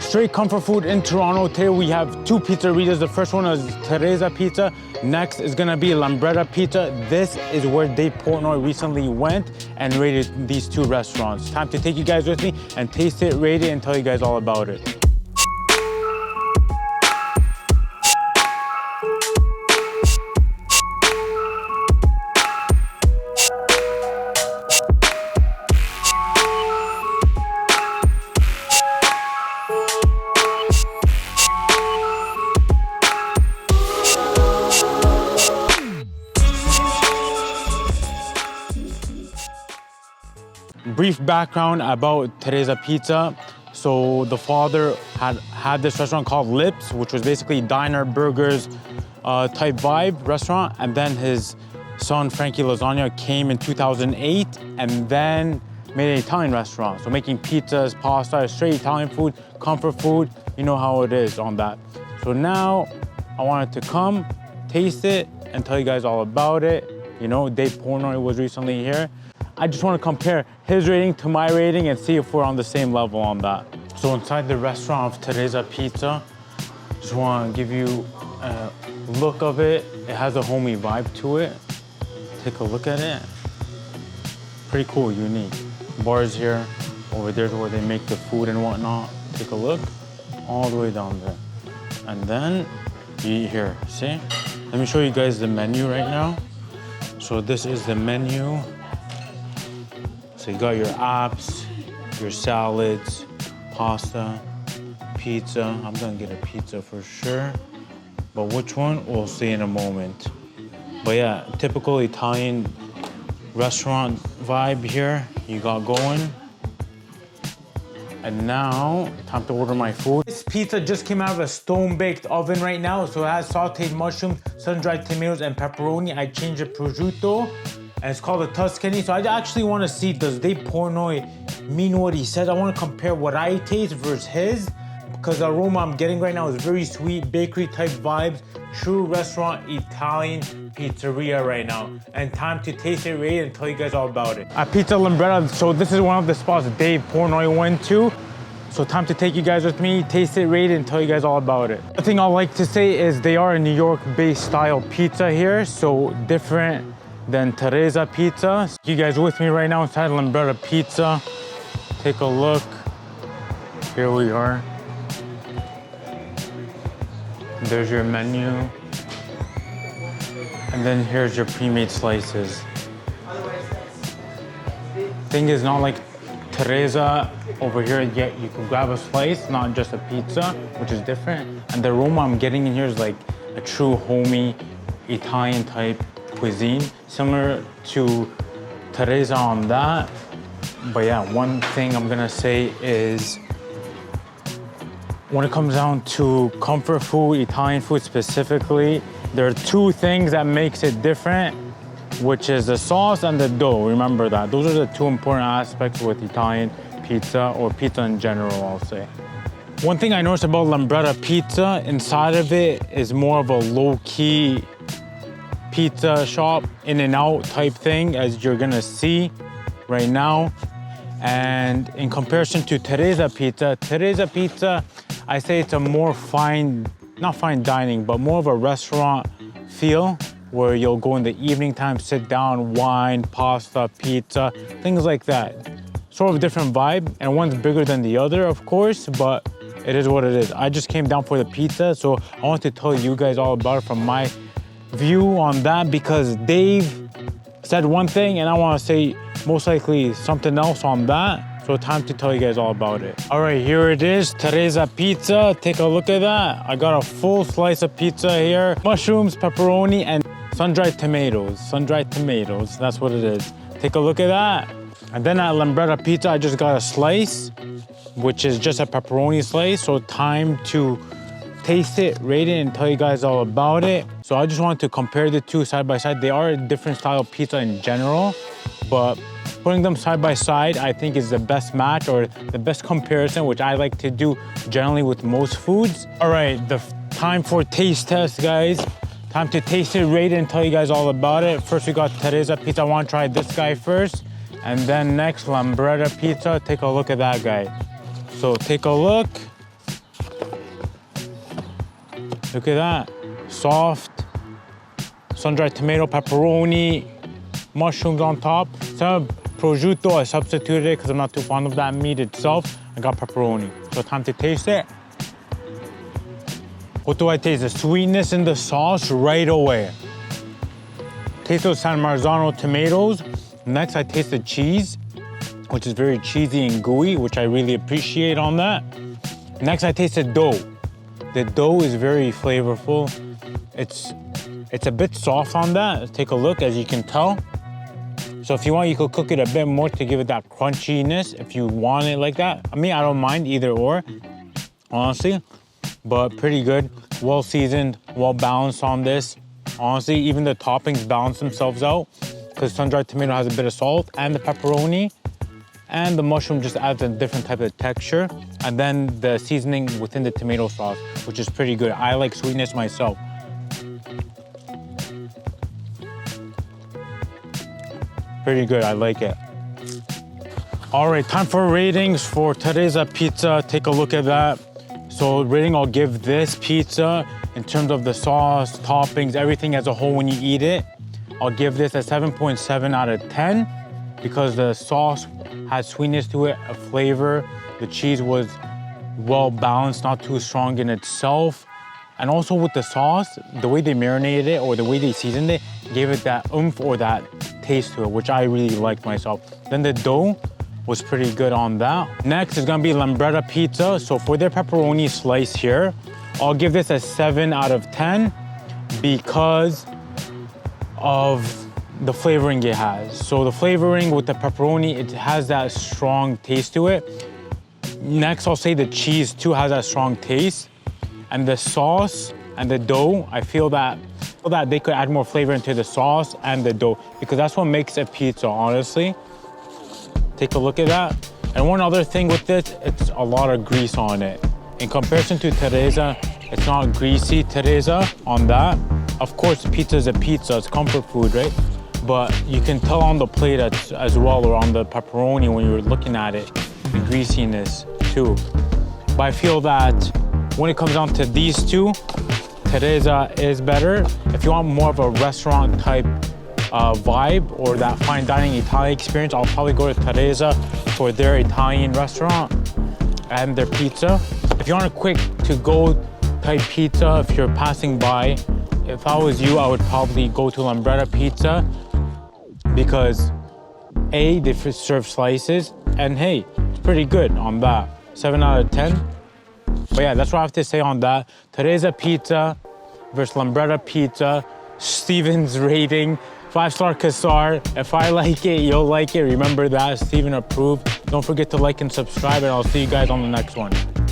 straight comfort food in Toronto. Today we have two pizzerias. The first one is Terreza Pizza. Next is gonna be Lambretta Pizza. This is where Dave Portnoy recently went and rated these two restaurants. Time to take you guys with me and taste it, rate it, and tell you guys all about it. Brief background about Terreza Pizza. So the father had this restaurant called Lips, which was basically diner, burgers type vibe restaurant. And then his son, Frankie Lasagna, came in 2008 and then made an Italian restaurant. So making pizzas, pasta, straight Italian food, comfort food, you know how it is on that. So now I wanted to come, taste it, and tell you guys all about it. You know, Dave Portnoy was recently here. I just want to compare his rating to my rating and see if we're on the same level on that. So inside the restaurant of Terreza Pizza, just want to give you a look of it. It has a homey vibe to it. Take a look at it. Pretty cool, unique. Bars here, over there's where they make the food and whatnot. Take a look, all the way down there. And then you eat here, see? Let me show you guys the menu right now. So this is the menu. So you got your apps, your salads, pasta, pizza. I'm gonna get a pizza for sure. But which one, we'll see in a moment. But yeah, typical Italian restaurant vibe here you got going. And now, time to order my food. This pizza just came out of a stone-baked oven right now. So it has sauteed mushrooms, sun-dried tomatoes, and pepperoni. I changed the prosciutto. And it's called a Tuscany. So I actually want to see, does Dave Portnoy mean what he says? I want to compare what I taste versus his, because the aroma I'm getting right now is very sweet, bakery type vibes, true restaurant Italian pizzeria right now. And time to taste it, rate it, and tell you guys all about it. At Pizza Lambretta, so this is one of the spots Dave Portnoy went to. So time to take you guys with me, taste it, rate it, and tell you guys all about it. The thing I like to say is they are a New York-based style pizza here, so different than Terreza Pizza. You guys with me right now inside Lambretta Pizza. Take a look. Here we are. There's your menu. And then here's your pre-made slices. Thing is, not like Terreza over here, yet you can grab a slice, not just a pizza, which is different. And the aroma I'm getting in here is like a true homey Italian type cuisine, similar to Terreza on that. But yeah, one thing I'm gonna say is when it comes down to comfort food, Italian food specifically, there are two things that makes it different, which is the sauce and the dough. Remember that. Those are the two important aspects with Italian pizza, or pizza in general, I'll say. One thing I noticed about Lambretta Pizza, inside of it is more of a low-key pizza shop, in and out type thing, as you're gonna see right now. And in comparison to Terreza Pizza, I say it's a more not fine dining, but more of a restaurant feel, where you'll go in the evening time, sit down, wine, pasta, pizza, things like that. Sort of a different vibe, and one's bigger than the other, of course, but it is what it is. I just came down for the pizza, so I want to tell you guys all about it from my view on that, because Dave said one thing and I want to say most likely something else on that. So time to tell you guys all about it. All right, here it is, Terreza Pizza. Take a look at that. I got a full slice of pizza here. Mushrooms, pepperoni, and sun-dried tomatoes. Sun-dried tomatoes, that's what it is. Take a look at that. And then at Lambretta Pizza, I just got a slice, which is just a pepperoni slice. So time to taste it, rate it, and tell you guys all about it. So I just wanted to compare the two side by side. They are a different style of pizza in general, but putting them side by side, I think is the best match, or the best comparison, which I like to do generally with most foods. All right, the time for taste test, guys. Time to taste it, rate it, and tell you guys all about it. First, we got Terreza Pizza. I want to try this guy first. And then next, Lambretta Pizza. Take a look at that guy. So take a look. Look at that. Soft, sun-dried tomato, pepperoni, mushrooms on top. Some prosciutto, I substituted it because I'm not too fond of that meat itself. I got pepperoni. So time to taste it. What do I taste? The sweetness in the sauce right away. Taste those San Marzano tomatoes. Next, I taste the cheese, which is very cheesy and gooey, which I really appreciate on that. Next, I taste the dough. The dough is very flavorful. It's a bit soft on that. Take a look, as you can tell. So if you want, you could cook it a bit more to give it that crunchiness if you want it like that. I mean, I don't mind either or, honestly, but pretty good. Well seasoned, well balanced on this. Honestly, even the toppings balance themselves out because sun-dried tomato has a bit of salt and the pepperoni, and the mushroom just adds a different type of texture. And then the seasoning within the tomato sauce, which is pretty good. I like sweetness myself. Pretty good, I like it. All right, time for ratings for Terreza pizza. Take a look at that. So rating, I'll give this pizza in terms of the sauce, toppings, everything as a whole when you eat it. I'll give this a 7.7 out of 10 because the sauce had sweetness to it, a flavor. The cheese was well balanced, not too strong in itself. And also with the sauce, the way they marinated it or the way they seasoned it, gave it that oomph or that taste to it, which I really liked myself. Then the dough was pretty good on that. Next is gonna be Lambretta Pizza. So for their pepperoni slice here, I'll give this a 7 out of 10 because of the flavoring it has. So the flavoring with the pepperoni, it has that strong taste to it. Next, I'll say the cheese too has that strong taste. And the sauce and the dough, I feel that they could add more flavor into the sauce and the dough because that's what makes a pizza, honestly. Take a look at that. And one other thing with this, it's a lot of grease on it. In comparison to Terreza, it's not greasy Terreza on that. Of course, pizza is a pizza, it's comfort food, right? But you can tell on the plate as well, or on the pepperoni when you're looking at it, the greasiness too. But I feel that when it comes down to these two, Terreza is better. If you want more of a restaurant type vibe or that fine dining Italian experience, I'll probably go to Terreza for their Italian restaurant and their pizza. If you want a quick to-go type pizza, if you're passing by, if I was you, I would probably go to Lambretta Pizza because A, they serve slices, and hey, it's pretty good on that. 7 out of 10. But yeah, that's what I have to say on that. Terreza Pizza versus Lambretta Pizza. Steven's rating, 5-star Kassar. If I like it, you'll like it. Remember that, Steven approved. Don't forget to like and subscribe, and I'll see you guys on the next one.